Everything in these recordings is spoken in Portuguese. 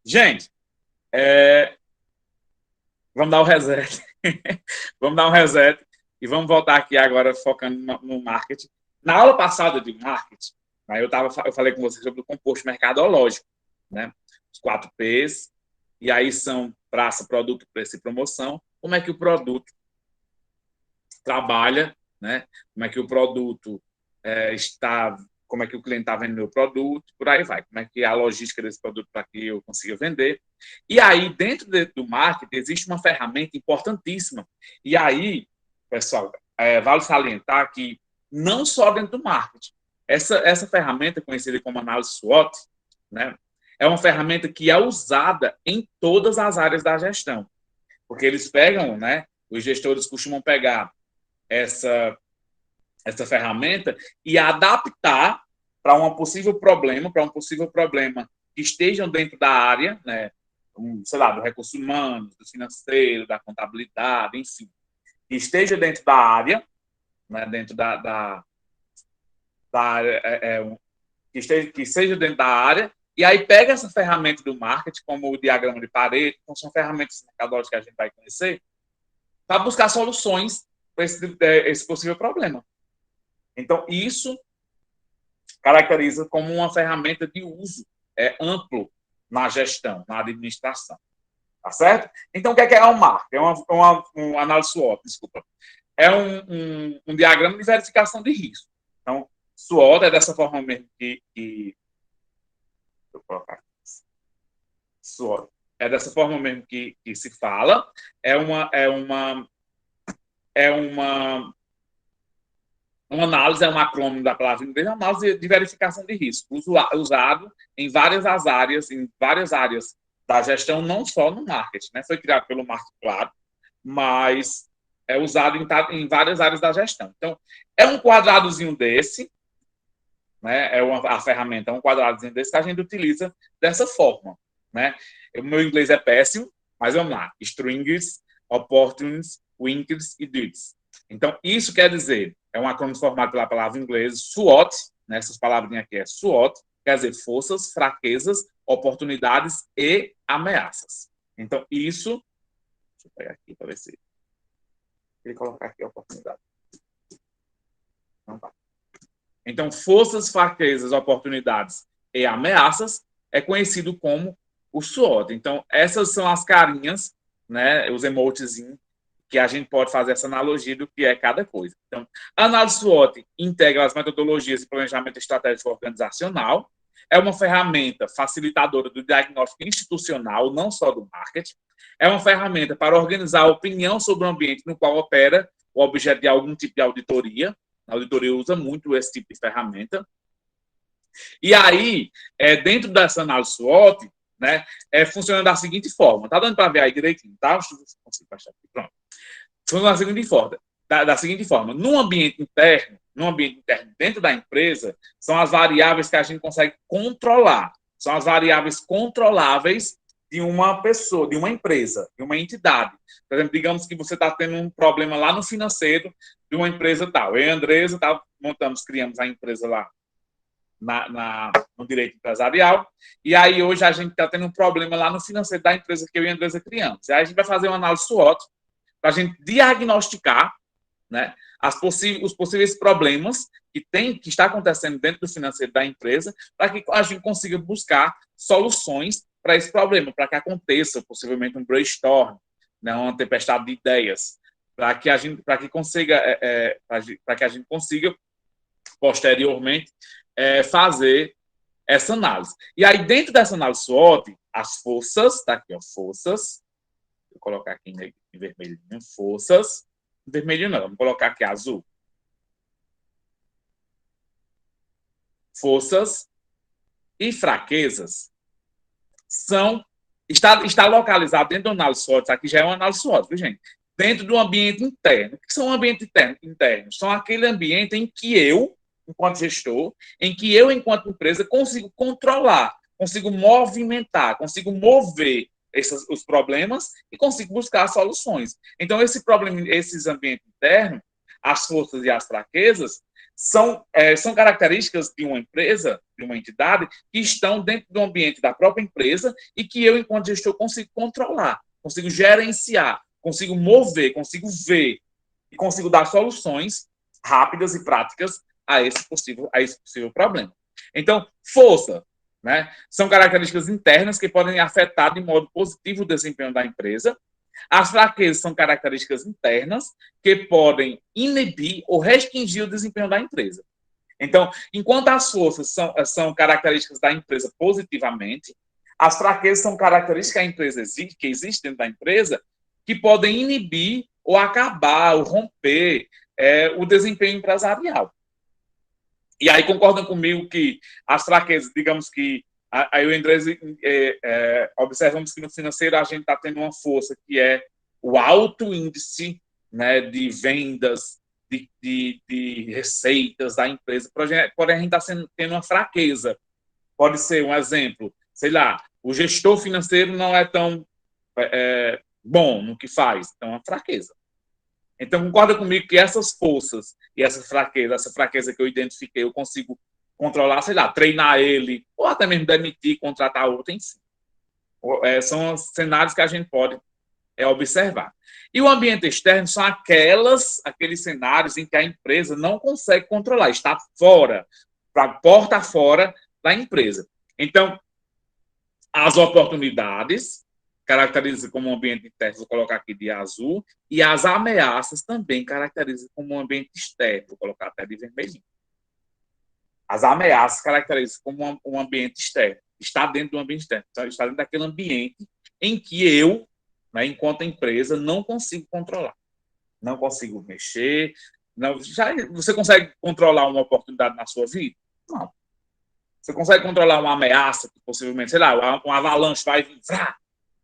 Gente, vamos dar um reset. Vamos dar um reset e vamos voltar aqui agora focando no marketing. Na aula passada de marketing, né, eu falei com vocês sobre o composto mercadológico, né? Os 4 P's, e aí são praça, produto, preço e promoção. Como é que o produto trabalha, né? Como é que o produto está, como é que o cliente está vendo meu produto, por aí vai. Como é que é a logística desse produto para que eu consiga vender. E aí, dentro do marketing, existe uma ferramenta importantíssima. E aí, pessoal, vale salientar que não só dentro do marketing. Essa ferramenta, conhecida como análise SWOT, né, é uma ferramenta que é usada em todas as áreas da gestão. Porque eles pegam, né, os gestores costumam pegar essa ferramenta e adaptar para um possível problema que estejam dentro da área, né, sei lá, do recurso humano, do financeiro, da contabilidade, enfim, que esteja dentro da área, né, dentro da área, que seja dentro da área, e aí pega essa ferramenta do marketing, como o diagrama de Pareto, então são ferramentas mercadológicas que a gente vai conhecer, para buscar soluções para esse possível problema. Então, isso caracteriza como uma ferramenta de uso amplo na gestão, na administração. Tá certo? Então, o que é o marketing? É uma análise SWOT, desculpa. É um diagrama de verificação de risco. Então, SWOT é dessa forma mesmo que deixa eu colocar aqui. SWOT é dessa forma mesmo que se fala. Uma análise é um acrônimo da palavra em inglês, uma análise de verificação de risco, usado em várias áreas da gestão, não só no marketing, né? Foi criado pelo marketing, claro, mas é usado em várias áreas da gestão. Então, é um quadradozinho desse, né? A ferramenta é um quadradozinho desse que a gente utiliza dessa forma, né? O meu inglês é péssimo, mas vamos lá. Strings, opportunities, winners e deals. Então, isso quer dizer, é um acrônimo formado pela palavra inglesa SWOT, né? Essas palavrinhas aqui é SWOT, quer dizer forças, fraquezas, oportunidades e ameaças. Então, isso... Deixa eu pegar aqui para ver se... Ele colocar aqui a oportunidade. Não tá. Então, forças, fraquezas, oportunidades e ameaças é conhecido como o SWOT. Então, essas são as carinhas, né, os emotezinhos, que a gente pode fazer essa analogia do que é cada coisa. Então, a análise SWOT integra as metodologias de planejamento estratégico organizacional, é uma ferramenta facilitadora do diagnóstico institucional, não só do marketing, é uma ferramenta para organizar a opinião sobre o ambiente no qual opera o objeto de algum tipo de auditoria. A auditoria usa muito esse tipo de ferramenta. E aí, dentro dessa análise SWOT, né, funciona da seguinte forma. Tá dando para ver aí direitinho, tá? Deixa eu ver se consigo baixar aqui. Pronto. Funciona da seguinte forma. Num ambiente interno, dentro da empresa, são as variáveis que a gente consegue controlar. São as variáveis controláveis de uma pessoa, de uma empresa, de uma entidade. Por exemplo, digamos que você está tendo um problema lá no financeiro de uma empresa tal. Eu e a Andresa criamos a empresa lá no direito empresarial, e aí hoje a gente está tendo um problema lá no financeiro da empresa que eu e a Andresa criamos. E aí a gente vai fazer uma análise SWOT para a gente diagnosticar, né, os possíveis problemas que está acontecendo dentro do financeiro da empresa, para que a gente consiga buscar soluções para esse problema, para que aconteça possivelmente um brainstorm, né, uma tempestade de ideias, para que a gente consiga posteriormente fazer essa análise. E aí, dentro dessa análise SWOT, as forças, tá aqui, ó, forças, vou colocar aqui em vermelho, forças, vermelho não, vamos colocar aqui azul. Forças e fraquezas está localizado dentro do análise SWOT, aqui já é uma análise SWOT, viu, gente? Dentro do ambiente interno. O que são ambientes internos? São aquele ambiente em que eu, enquanto gestor, em que eu, enquanto empresa, consigo controlar, consigo movimentar, consigo mover os problemas e consigo buscar soluções. Então, esses ambientes internos, as forças e as fraquezas, são características de uma empresa, de uma entidade, que estão dentro do ambiente da própria empresa e que eu, enquanto gestor, consigo controlar, consigo gerenciar, consigo mover, consigo ver e consigo dar soluções rápidas e práticas a esse possível problema. Então, força, né, são características internas que podem afetar de modo positivo o desempenho da empresa. As fraquezas são características internas que podem inibir ou restringir o desempenho da empresa. Então, enquanto as forças são características da empresa positivamente, as fraquezas são características que existem dentro da empresa que podem inibir ou acabar, ou romper o desempenho empresarial. E aí concordam comigo que as fraquezas, digamos que aí o Andrés observamos que no financeiro a gente está tendo uma força que é o alto índice, né, de vendas, de receitas da empresa, porém a gente está tendo uma fraqueza. Pode ser um exemplo, sei lá, o gestor financeiro não é tão bom no que faz, então é uma fraqueza. Então, concorda comigo que essas forças e essa fraqueza que eu identifiquei, eu consigo controlar, sei lá, treinar ele, ou até mesmo demitir, contratar outro, enfim. São cenários que a gente pode observar. E o ambiente externo são aqueles cenários em que a empresa não consegue controlar, está fora, para a porta fora da empresa. Então, as oportunidades caracterizam como um ambiente interno, vou colocar aqui de azul, e as ameaças também caracterizam como um ambiente externo, vou colocar até de vermelhinho. As ameaças caracterizam como um ambiente externo, está dentro do ambiente externo, está dentro daquele ambiente em que eu, né, enquanto empresa, não consigo controlar, não consigo mexer. Você consegue controlar uma oportunidade na sua vida? Não. Você consegue controlar uma ameaça que possivelmente, sei lá, um avalanche vai vir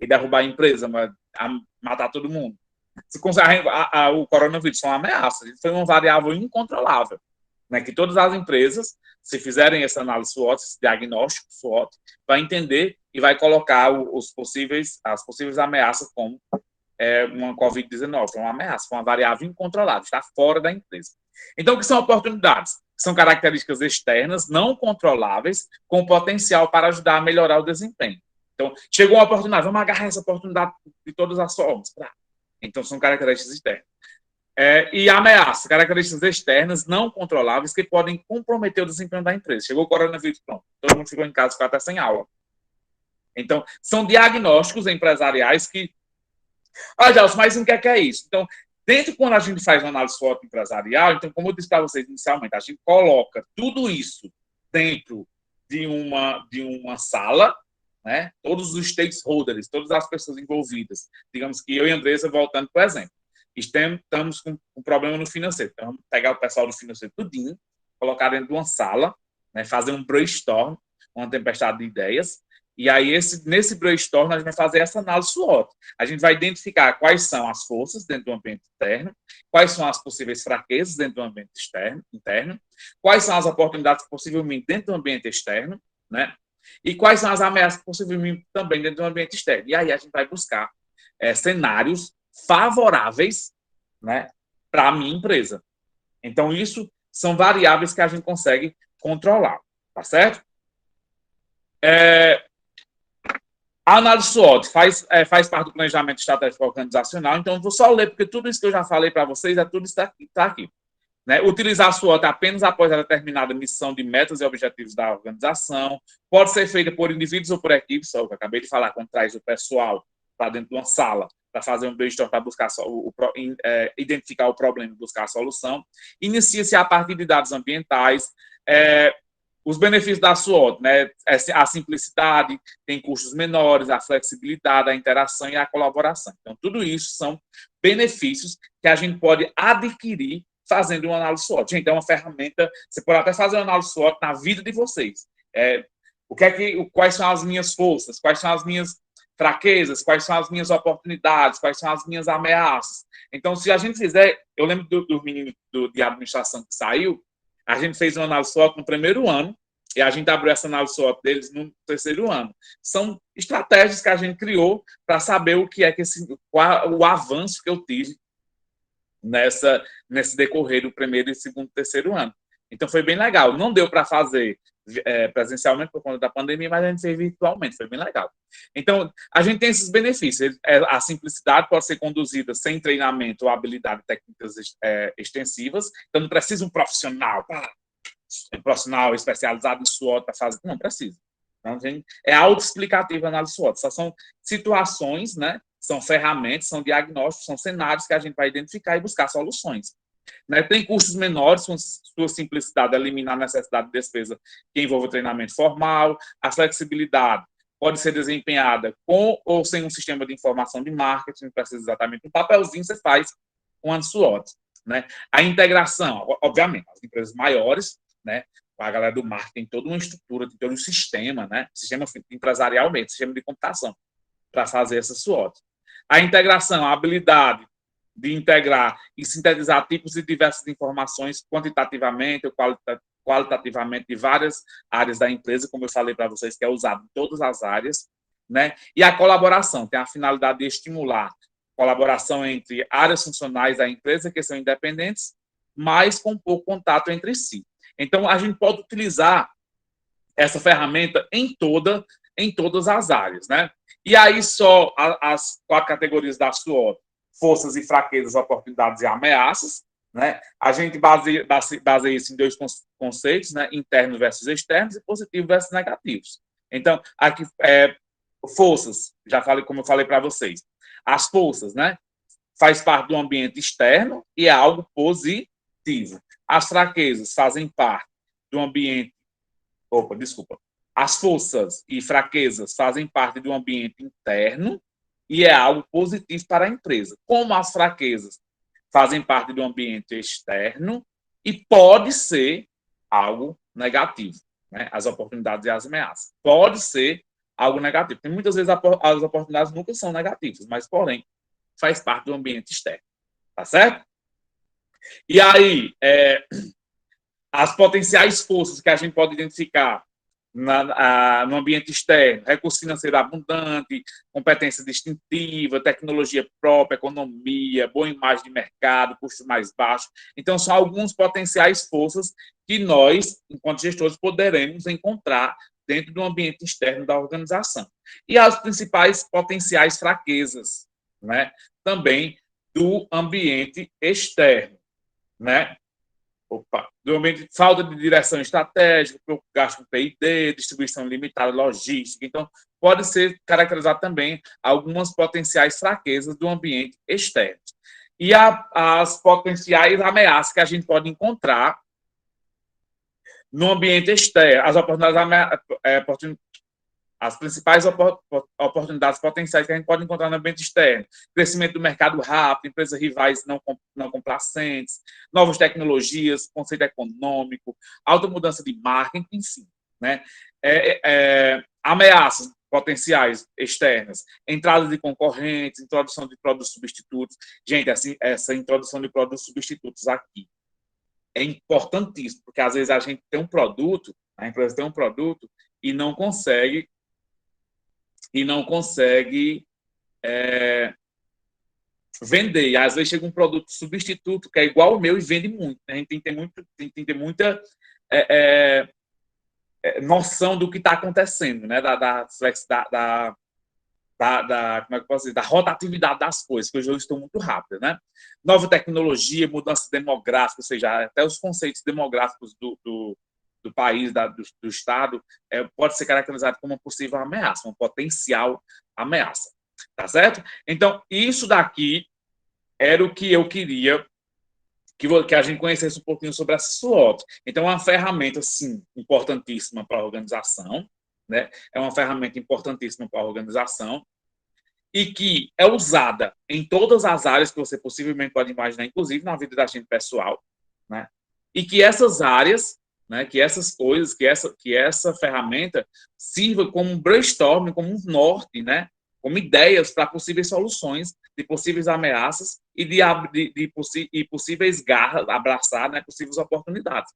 e derrubar a empresa, matar todo mundo? Você consegue, o coronavírus foi uma ameaça, foi uma variável incontrolável, né, que todas as empresas, se fizerem essa análise SWOT, esse diagnóstico SWOT, vai entender e vai colocar as possíveis ameaças como uma Covid-19, uma ameaça, uma variável incontrolável, está fora da empresa. Então, o que são oportunidades? São características externas, não controláveis, com potencial para ajudar a melhorar o desempenho. Então, chegou uma oportunidade, vamos agarrar essa oportunidade de todas as formas. Então, são características externas. E ameaças, características externas não controláveis que podem comprometer o desempenho da empresa. Chegou o coronavírus, pronto, todo mundo ficou em casa, ficou até sem aula. Então, são diagnósticos empresariais que... Gelson, mas o que é isso? Então, quando a gente faz uma análise SWOT empresarial, então, como eu disse para vocês inicialmente, a gente coloca tudo isso dentro de uma sala, né? Todos os stakeholders, todas as pessoas envolvidas. Digamos que eu e a Andressa, voltando para o exemplo, estamos com um problema no financeiro. Então, vamos pegar o pessoal do financeiro tudinho, colocar dentro de uma sala, né? Fazer um brainstorm, uma tempestade de ideias. E aí, nesse brainstorm, a gente vai fazer essa análise SWOT. A gente vai identificar quais são as forças dentro do ambiente interno, quais são as possíveis fraquezas dentro do ambiente interno, quais são as oportunidades possivelmente dentro do ambiente externo, né? E quais são as ameaças possivelmente também dentro do ambiente externo. E aí a gente vai buscar cenários favoráveis, né, para a minha empresa. Então, isso são variáveis que a gente consegue controlar, tá certo? A análise SWOT faz parte do planejamento estratégico organizacional, então eu vou só ler, porque tudo isso que eu já falei para vocês, tudo está aqui. Né? Utilizar a SWOT apenas após a determinada missão de metas e objetivos da organização, pode ser feita por indivíduos ou por equipes, só que eu acabei de falar, quando traz o pessoal para dentro de uma sala, para fazer um brainstorm, para buscar identificar o problema e buscar a solução. Inicia-se a partir de dados ambientais, os benefícios da SWOT, né? A simplicidade, tem custos menores, a flexibilidade, a interação e a colaboração. Então, tudo isso são benefícios que a gente pode adquirir fazendo uma análise SWOT. Gente, é uma ferramenta, você pode até fazer uma análise SWOT na vida de vocês. Quais são as minhas forças, quais são as minhas fraquezas, quais são as minhas oportunidades, quais são as minhas ameaças. Então, se a gente fizer... Eu lembro do menino de administração que saiu, a gente fez uma análise SWOT no primeiro ano e a gente abriu essa análise SWOT deles no terceiro ano. São estratégias que a gente criou para saber o que é o avanço que eu tive nesse decorrer do primeiro, segundo e terceiro ano. Então, foi bem legal. Não deu para fazer presencialmente por conta da pandemia, mas a gente fez virtualmente, foi bem legal. Então, a gente tem esses benefícios. A simplicidade pode ser conduzida sem treinamento ou habilidade técnicas extensivas. Então, não precisa um profissional especializado em SWOT para fazer. Não precisa. Então, é autoexplicativa a análise SWOT. Só são situações, né? São ferramentas, são diagnósticos, são cenários que a gente vai identificar e buscar soluções. Né? Tem custos menores, com sua simplicidade, eliminar a necessidade de despesa que envolve o treinamento formal, a flexibilidade pode ser desempenhada com ou sem um sistema de informação de marketing, não precisa exatamente um papelzinho, você faz com a SWOT. Né? A integração, obviamente, as empresas maiores, né? A galera do marketing tem toda uma estrutura, tem todo um sistema, né? Sistema empresarial mesmo, sistema de computação, para fazer essa SWOT. A integração, a habilidade de integrar e sintetizar tipos e diversas informações quantitativamente ou qualitativamente de várias áreas da empresa, como eu falei para vocês, que é usado em todas as áreas, né? E a colaboração tem a finalidade de estimular colaboração entre áreas funcionais da empresa que são independentes, mas com pouco contato entre si. Então, a gente pode utilizar essa ferramenta em todas as áreas, né? E aí, só as 4 categorias da SWOT: forças e fraquezas, oportunidades e ameaças, né? A gente baseia isso em 2 conceitos, né? Internos versus externos e positivos versus negativos. Então, aqui, forças, já falei, como eu falei para vocês, as forças, né? Faz parte do ambiente externo e é algo positivo. As fraquezas fazem parte do ambiente. As forças e fraquezas fazem parte do ambiente interno e é algo positivo para a empresa. Como as fraquezas fazem parte do ambiente externo e pode ser algo negativo, né? As oportunidades e as ameaças. Pode ser algo negativo. Porque muitas vezes as oportunidades nunca são negativas, mas, porém, faz parte do ambiente externo. Tá certo? E aí, as potenciais forças que a gente pode identificar no ambiente externo: recurso financeiro abundante, competência distintiva, tecnologia própria, economia, boa imagem de mercado, custo mais baixo. Então, são algumas potenciais forças que nós, enquanto gestores, poderemos encontrar dentro do ambiente externo da organização. E as principais potenciais fraquezas, né? Também do ambiente externo, né? Do ambiente de falta de direção estratégica, gasto com P&D, distribuição limitada, logística. Então, pode ser caracterizado também algumas potenciais fraquezas do ambiente externo. E as potenciais ameaças que a gente pode encontrar no ambiente externo, as principais oportunidades potenciais que a gente pode encontrar no ambiente externo: crescimento do mercado rápido, empresas rivais não complacentes, novas tecnologias, conceito econômico, alta mudança de marketing, enfim. Né? Ameaças potenciais externas: entrada de concorrentes, introdução de produtos substitutos. Gente, assim, essa introdução de produtos substitutos aqui é importantíssimo, porque às vezes a gente tem um produto, a empresa tem um produto e não consegue vender. E às vezes chega um produto substituto que é igual ao meu e vende muito. A gente tem que ter muita noção do que está acontecendo, né? Como é que eu posso dizer? Da rotatividade das coisas, que hoje estão muito rápidas, né? Nova tecnologia, mudança demográfica, ou seja, até os conceitos demográficos do país, do Estado, pode ser caracterizado como uma possível ameaça, uma potencial ameaça. Tá certo? Então, isso daqui era o que eu queria que a gente conhecesse um pouquinho sobre a SWOT. Então, é uma ferramenta, sim, importantíssima para a organização, né? É uma ferramenta importantíssima para a organização e que é usada em todas as áreas que você possivelmente pode imaginar, inclusive na vida da gente pessoal, né? E que essas áreas, né, que essas coisas, que essa ferramenta sirva como um brainstorming, como um norte, né, como ideias para possíveis soluções de possíveis ameaças e de possíveis garras, abraçar, né, possíveis oportunidades.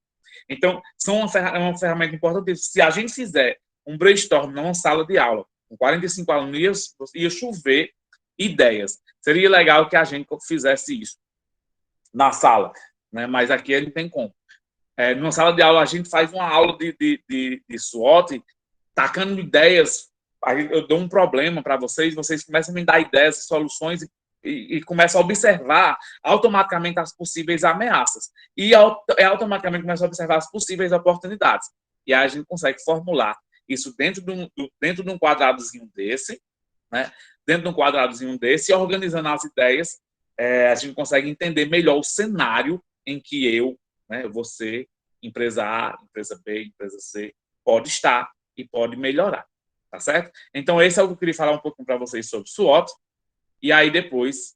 Então, são uma ferramenta importante. Se a gente fizer um brainstorm numa sala de aula com 45 alunos, ia chover ideias. Seria legal que a gente fizesse isso na sala, né, mas aqui a gente tem como. numa sala de aula, a gente faz uma aula de SWOT, tacando ideias. Eu dou um problema para vocês, vocês começam a me dar ideias, soluções e começam a observar automaticamente as possíveis ameaças. E automaticamente começam a observar as possíveis oportunidades. E aí a gente consegue formular isso dentro de um quadradozinho desse, né? Dentro de um quadradozinho desse, e organizando as ideias, a gente consegue entender melhor o cenário em que eu, né, você, empresa A, empresa B, empresa C, pode estar e pode melhorar, tá certo? Então, esse é o que eu queria falar um pouquinho para vocês sobre SWOT, e aí depois